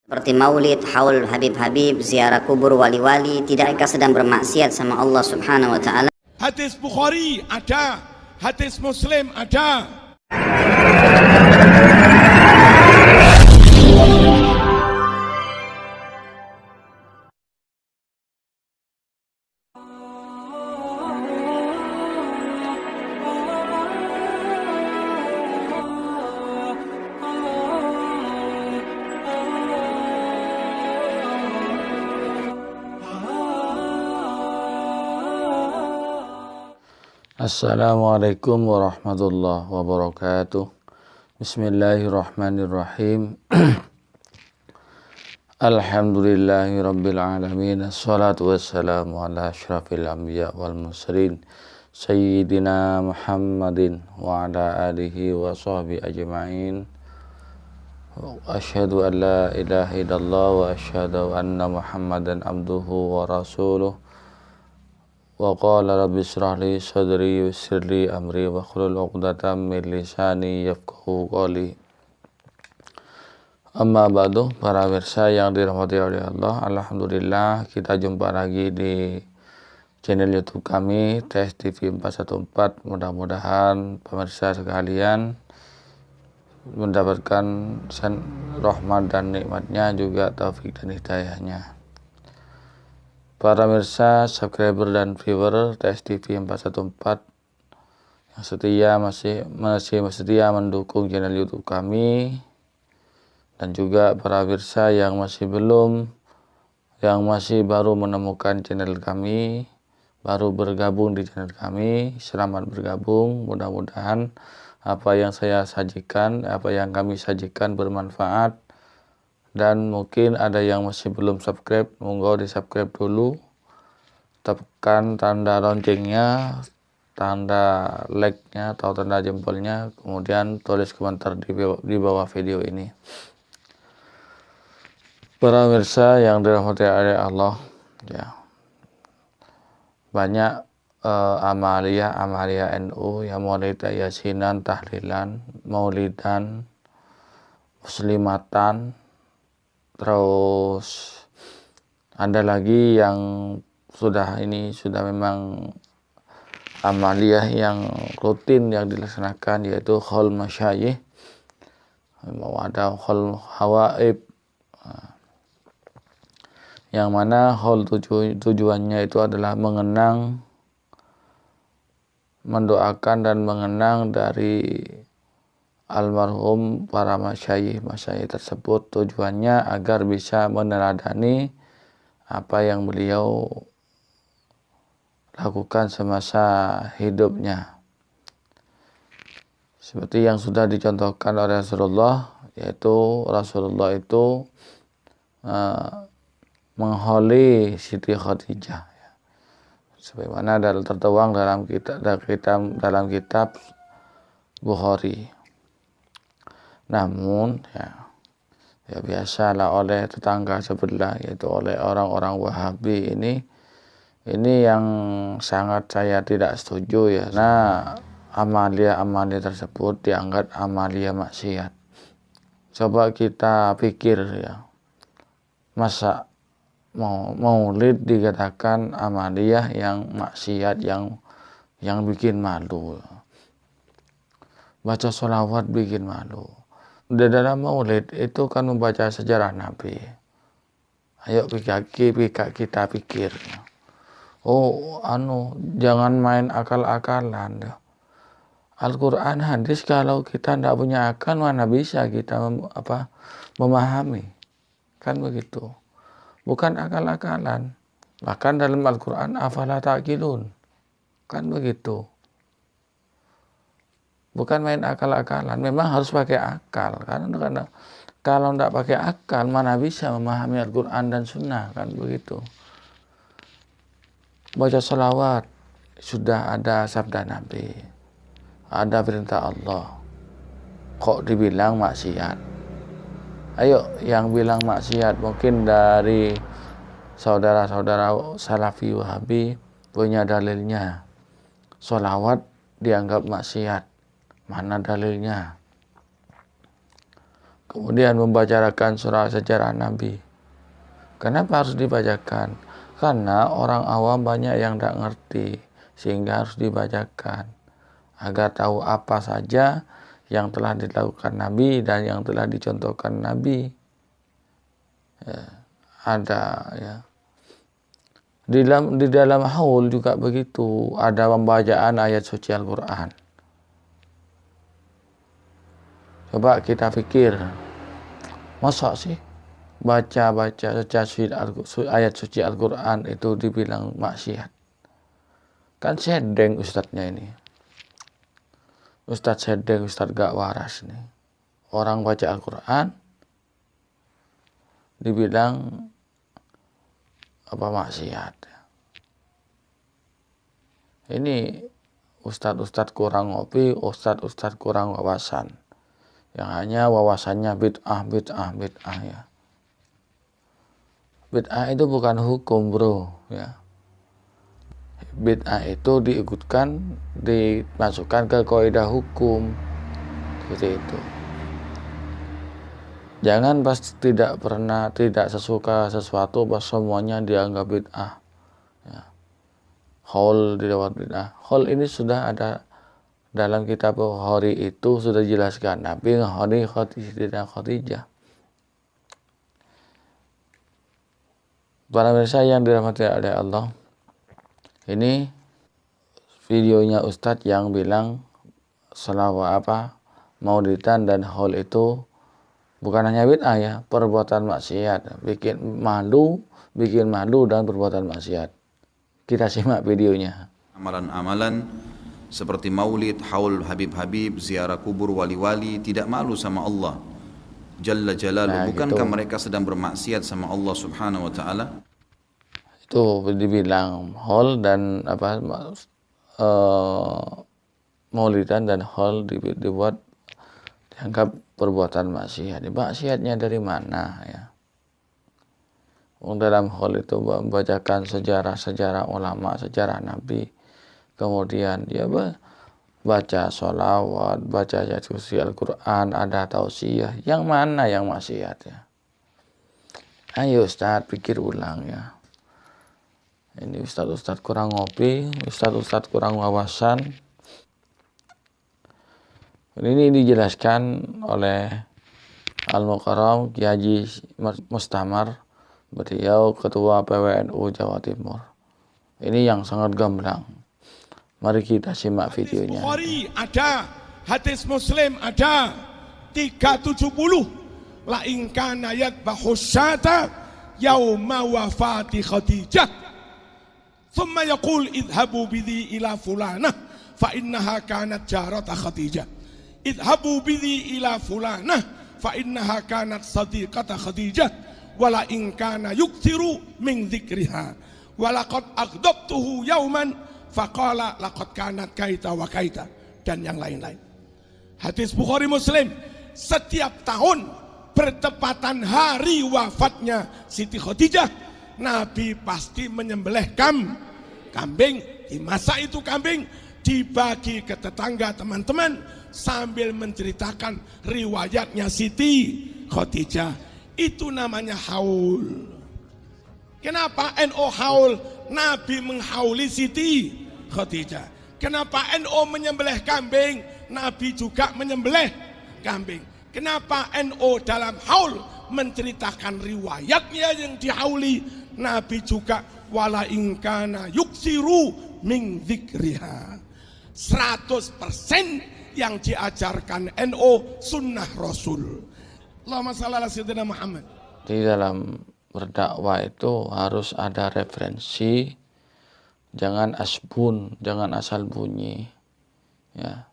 seperti maulid, haul Habib-Habib, ziarah kubur wali-wali, tidak mereka sedang bermaksiat sama Allah Subhanahu wa taala. Hadis Bukhari ada, hadis Muslim ada. Assalamualaikum warahmatullahi wabarakatuh. Bismillahirrahmanirrahim. Alhamdulillahi rabbil alamin. Assalatu wassalamu ala asyrafil anbiya wal mursalin Sayyidina Muhammadin wa ala alihi wa sahbihi ajma'in. Asyhadu an la ilaha illallah wa asyhadu anna Muhammadan abduhu wa rasuluh. Wa qala rabbi shrah li sadri wa yassir li amri wa hlul 'uqdatam min lisani yafqahu qawli. Amma ba'du, para pemirsa yang dirahmati oleh Allah, alhamdulillah kita jumpa lagi di channel YouTube kami Tes TV 414. Mudah-mudahan pemirsa sekalian mendapatkan rahmat dan nikmatnya, juga taufik dan hidayahnya. Para pemirsa, subscriber dan viewer Tes TV 414 yang masih setia mendukung channel YouTube kami, dan juga para pemirsa yang masih baru menemukan channel kami, baru bergabung di channel kami, selamat bergabung. Mudah-mudahan apa yang kami sajikan bermanfaat. Dan mungkin ada yang masih belum subscribe, monggo di subscribe dulu, tekan tanda loncengnya, tanda like-nya atau tanda jempolnya, kemudian tulis komentar di bawah video ini. Para pemirsa yang dirahmati oleh Allah, ya, banyak amalia NU yang maulid, yasinan, tahlilan, maulidan, muslimatan. Terus ada lagi yang sudah memang amaliyah yang rutin yang dilaksanakan, yaitu haul masyayikh, ada haul hawaib, yang mana haul tujuannya itu adalah mendoakan dan mengenang dari almarhum para masyayikh tersebut. Tujuannya agar bisa meneladani apa yang beliau lakukan semasa hidupnya, seperti yang sudah dicontohkan oleh Rasulullah, yaitu Rasulullah itu mengholi Siti Khadijah, sebagaimana tertuang dalam kitab Bukhari. Namun ya biasalah oleh tetangga sebelah, yaitu oleh orang-orang Wahabi ini yang sangat saya tidak setuju, ya. Nah, amalia tersebut dianggap amalia maksiat. Coba kita pikir, ya, masa maulid dikatakan amalia yang maksiat, yang bikin malu. Baca sholawat bikin malu. Di dalam maulid itu kan membaca sejarah Nabi. Ayo kita pikir. Jangan main akal-akalan. Al-Quran, hadis, kalau kita tidak punya akal, mana bisa kita memahami. Kan begitu. Bukan akal-akalan. Bahkan dalam Al-Quran, afala ta'qilun. Kan begitu. Bukan main akal-akalan, memang harus pakai akal. Karena kalau tidak pakai akal, mana bisa memahami Al-Quran dan Sunnah, kan begitu. Baca sholawat, sudah ada sabda Nabi, ada perintah Allah, kok dibilang maksiat? Ayo, yang bilang maksiat mungkin dari saudara-saudara Salafi Wahabi punya dalilnya. Sholawat dianggap maksiat. Mana dalilnya? kemudian membacakan surah sejarah Nabi. Kenapa harus dibacakan? Karena orang awam banyak yang tidak ngerti, sehingga harus dibacakan agar tahu apa saja yang telah dilakukan Nabi dan yang telah dicontohkan Nabi. Ya, ada ya. Di dalam haul juga begitu, ada pembacaan ayat suci Al-Quran. Coba kita pikir, masa sih baca ayat suci Al-Quran itu dibilang maksiat? Kan sedeng ustadznya ini. Ustadz sedeng, ustadz gak waras nih. Orang baca Al-Quran dibilang apa maksiat. Ini ustadz kurang ngopi, ustadz kurang wawasan. Yang hanya wawasannya bid'ah ya. Bid'ah itu bukan hukum, bro, ya. Bid'ah itu dimasukkan ke kaidah hukum. Seperti itu. Jangan pas tidak sesuka sesuatu pas semuanya dianggap bid'ah. Ya. Haul dilewat bid'ah. Haul ini sudah ada dalam kitab Bukhari, itu sudah dijelaskan Nabi ngahoni Khadijah. Para pemirsa yang dirahmati oleh Allah, ini videonya Ustadz yang bilang selawat maulidan dan haul itu bukan hanya bid'ah ya, perbuatan maksiat, bikin malu dan perbuatan maksiat. Kita simak videonya. Amalan-amalan seperti maulid, haul Habib-Habib, ziarah kubur wali-wali tidak malu sama Allah Jalla Jalaluhu. Bukankah gitu mereka sedang bermaksiat sama Allah Subhanahu wa taala? Itu dibilang haul dan maulidan dan haul dibuat dianggap perbuatan maksiat. Maksiatnya dari mana ya? Dalam haul itu membacakan sejarah ulama, sejarah Nabi. Kemudian dia baca sholawat, baca ayat suci Al-Quran, ada tausiah. Yang mana yang maksiat ya? Ayo Ustaz, pikir ulang ya. Ini Ustaz kurang ngopi, Ustaz kurang wawasan. Ini dijelaskan oleh Al-Mukarram Kiai Haji Mustamar, beliau ketua PWNU Jawa Timur. Ini yang sangat gamblang. Mari kita simak videonya. Hadis Bukhari ada, hadis Muslim ada, 370. La in kana yadbahu syata yauma wafati Khadijah. Thumma yaqul idhabu bidhi ila fulanah fa innaha kanat jarata Khadijah. Idhabu bidhi ila fulanah fa innaha kanat sadiqata Khadijah. Wala in kana yukthiru min dzikriha. Walaqad aghdabtuhu yauman faqala laqad kanat kaita wa kaita, dan yang lain-lain. Hadis Bukhari Muslim. Setiap tahun bertepatan hari wafatnya Siti Khadijah, Nabi pasti menyembelih kambing. Dimasak itu kambing, dibagi ke tetangga teman-teman sambil menceritakan riwayatnya Siti Khadijah. Itu namanya haul. Kenapa NO haul? Nabi menghauli Siti Khadijah. Kenapa NO menyembelih kambing? Nabi juga menyembelih kambing. Kenapa NO dalam haul menceritakan riwayatnya yang dihauli? Nabi juga wala ingkana yuksiru min dzikriha. 100% yang diajarkan NO sunnah Rasul. Allahumma shalli ala sayyidina Muhammad. Di dalam berdakwah itu harus ada referensi, jangan asbun, jangan asal bunyi ya.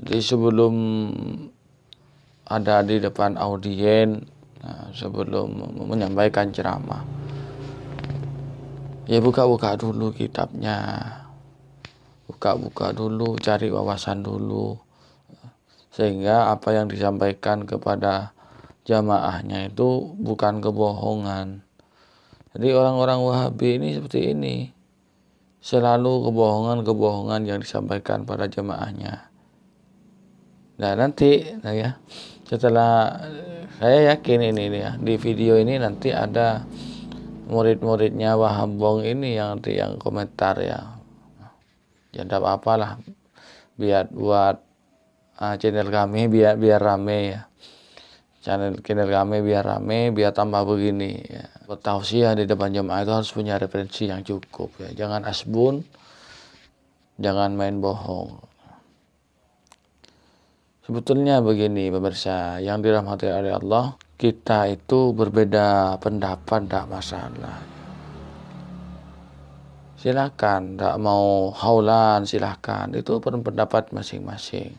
Jadi sebelum ada di depan audien, sebelum menyampaikan ceramah, ya buka-buka dulu kitabnya, buka-buka dulu, cari wawasan dulu, sehingga apa yang disampaikan kepada jamaahnya itu bukan kebohongan. Jadi orang-orang Wahabi ini seperti ini, selalu kebohongan yang disampaikan pada jamaahnya. Nah nanti ya Setelah saya yakin ini ya, di video ini nanti ada murid-muridnya Wahabong ini yang komentar ya. Ya enggak apa-apalah, biar buat channel kami biar rame ya. Channel kami biar rame, biar tambah begini ya. Bertausiah di depan jemaah itu harus punya referensi yang cukup ya. Jangan asbun, jangan main bohong. Sebetulnya begini pemirsa yang dirahmati oleh Allah, kita itu berbeda pendapat tidak masalah. Silakan, tidak mau haulan silakan, itu pendapat masing-masing.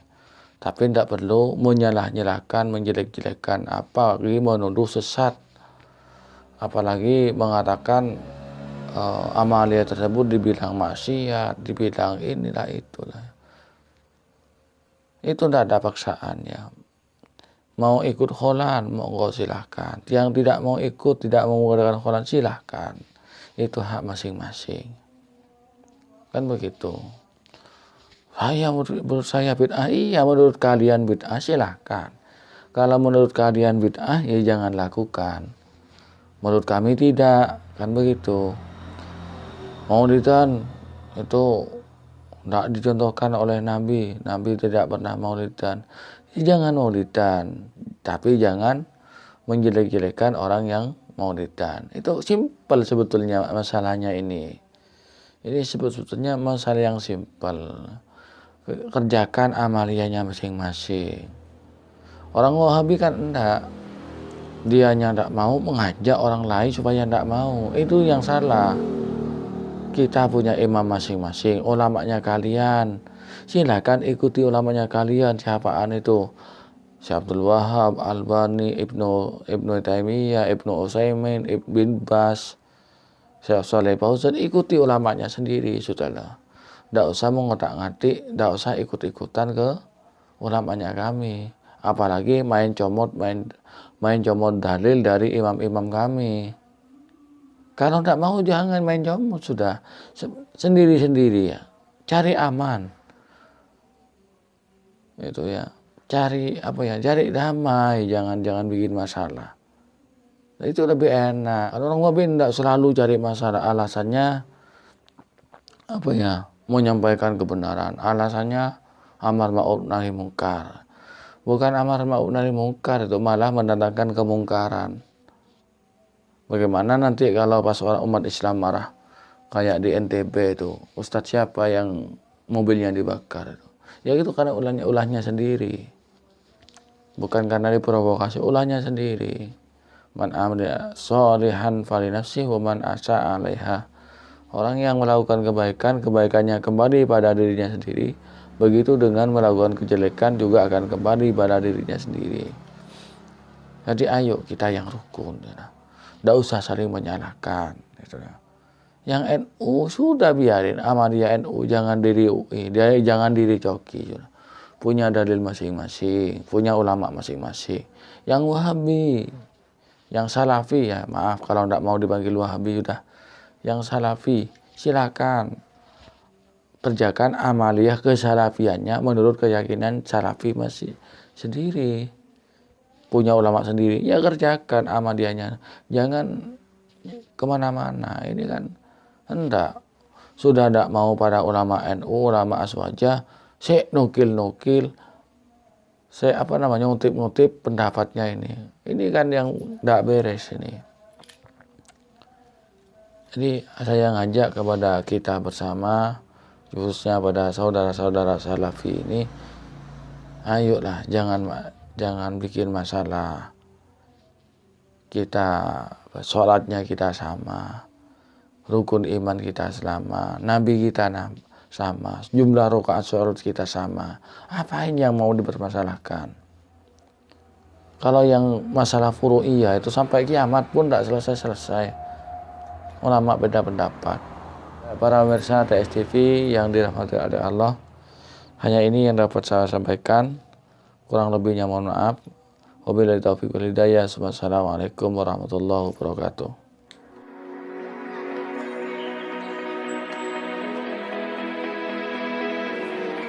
Tapi tidak perlu menyalah-nyalahkan, menjelek-jelekkan, apalagi menuduh sesat, apalagi mengatakan amalia tersebut dibilang maksiat, dibilang inilah itulah. Itu tidak ada paksaan ya. Mau ikut kholan, monggo silahkan. Yang tidak mau ikut, tidak mau menggunakan kholan, silahkan. Itu hak masing-masing. Kan begitu. Menurut saya bid'ah, iya menurut kalian bid'ah, silahkan. Kalau menurut kalian bid'ah, ya jangan lakukan. Menurut kami tidak, kan begitu. Maulidan itu tidak dicontohkan oleh Nabi. Nabi tidak pernah maulidan. Ya, jangan maulidan, tapi jangan menjelek-jelekan orang yang maulidan. Itu simpel sebetulnya masalahnya ini. Ini sebetulnya masalah yang simpel. Kerjakan amaliyahnya masing-masing. Orang Wahabi kan enggak. Dianya enggak mau mengajak orang lain supaya enggak mau. Itu yang salah. Kita punya imam masing-masing, ulamanya kalian. Silakan ikuti ulamanya kalian. Siapaan itu? Syekh Abdul Wahab, Albani, Ibnu Taimiyah, Ibnu Utsaimin, Ibn Bas, Syekh Shalih Fauzan, ikuti ulamanya sendiri, sudahlah. Tidak usah mengotak-ngatik, tidak usah ikut-ikutan ke ulamanya kami. Apalagi main comot dalil dari imam-imam kami. Kalau tidak mau jangan main comot, sudah. Sendiri-sendiri ya. Cari aman. Itu ya. Cari damai, jangan bikin masalah. Itu lebih enak. Kalau orang Wahabi tidak selalu cari masalah, alasannya menyampaikan kebenaran. Alasannya amar ma'ruf nahi mungkar. Bukan amar ma'ruf nahi mungkar, itu malah mendatangkan kemungkaran. Bagaimana nanti kalau pas orang umat Islam marah, kayak di NTB itu, ustadz siapa yang mobilnya dibakar itu? Ya itu karena ulahnya sendiri. Bukan karena diprovokasi, ulahnya sendiri. Man amila sholihan falinafsihi wa man asa'a 'alaiha. Orang yang melakukan kebaikan, kebaikannya kembali pada dirinya sendiri. Begitu dengan melakukan kejelekan juga akan kembali pada dirinya sendiri. Jadi ayo kita yang rukun. Tidak usah saling menyalahkan. Yang NU sudah biarin, Ahmadiyah NU, jangan diri UI, jangan diri coki. Punya dalil masing-masing, punya ulama masing-masing. Yang Wahabi, yang Salafi ya, maaf kalau tidak mau dipanggil Wahabi sudah. Yang Salafi, silakan kerjakan amaliyah kesalafiannya menurut keyakinan Salafi masih sendiri. Punya ulama sendiri, ya kerjakan amaliyahnya. Jangan kemana-mana, ini kan hendak. Sudah tidak mau pada ulama NU, ulama Aswajah, saya nukil-nukil, saya ngutip-ngutip pendapatnya ini. Ini kan yang tidak beres ini. Jadi saya ngajak kepada kita bersama, khususnya pada saudara-saudara Salafi ini, ayolah jangan bikin masalah. Kita sholatnya kita sama, rukun iman kita sama, Nabi kita sama, jumlah rakaat sholat kita sama. Apain yang mau dipermasalahkan? Kalau yang masalah furu'iyah itu sampai kiamat pun tidak selesai-selesai. Ulama beda pendapat. Para pemirsa TSTV yang dirahmati oleh Allah, hanya ini yang dapat saya sampaikan. Kurang lebihnya mohon maaf. Wabillahi taufiq wal hidayah. Wassalamualaikum warahmatullahi wabarakatuh.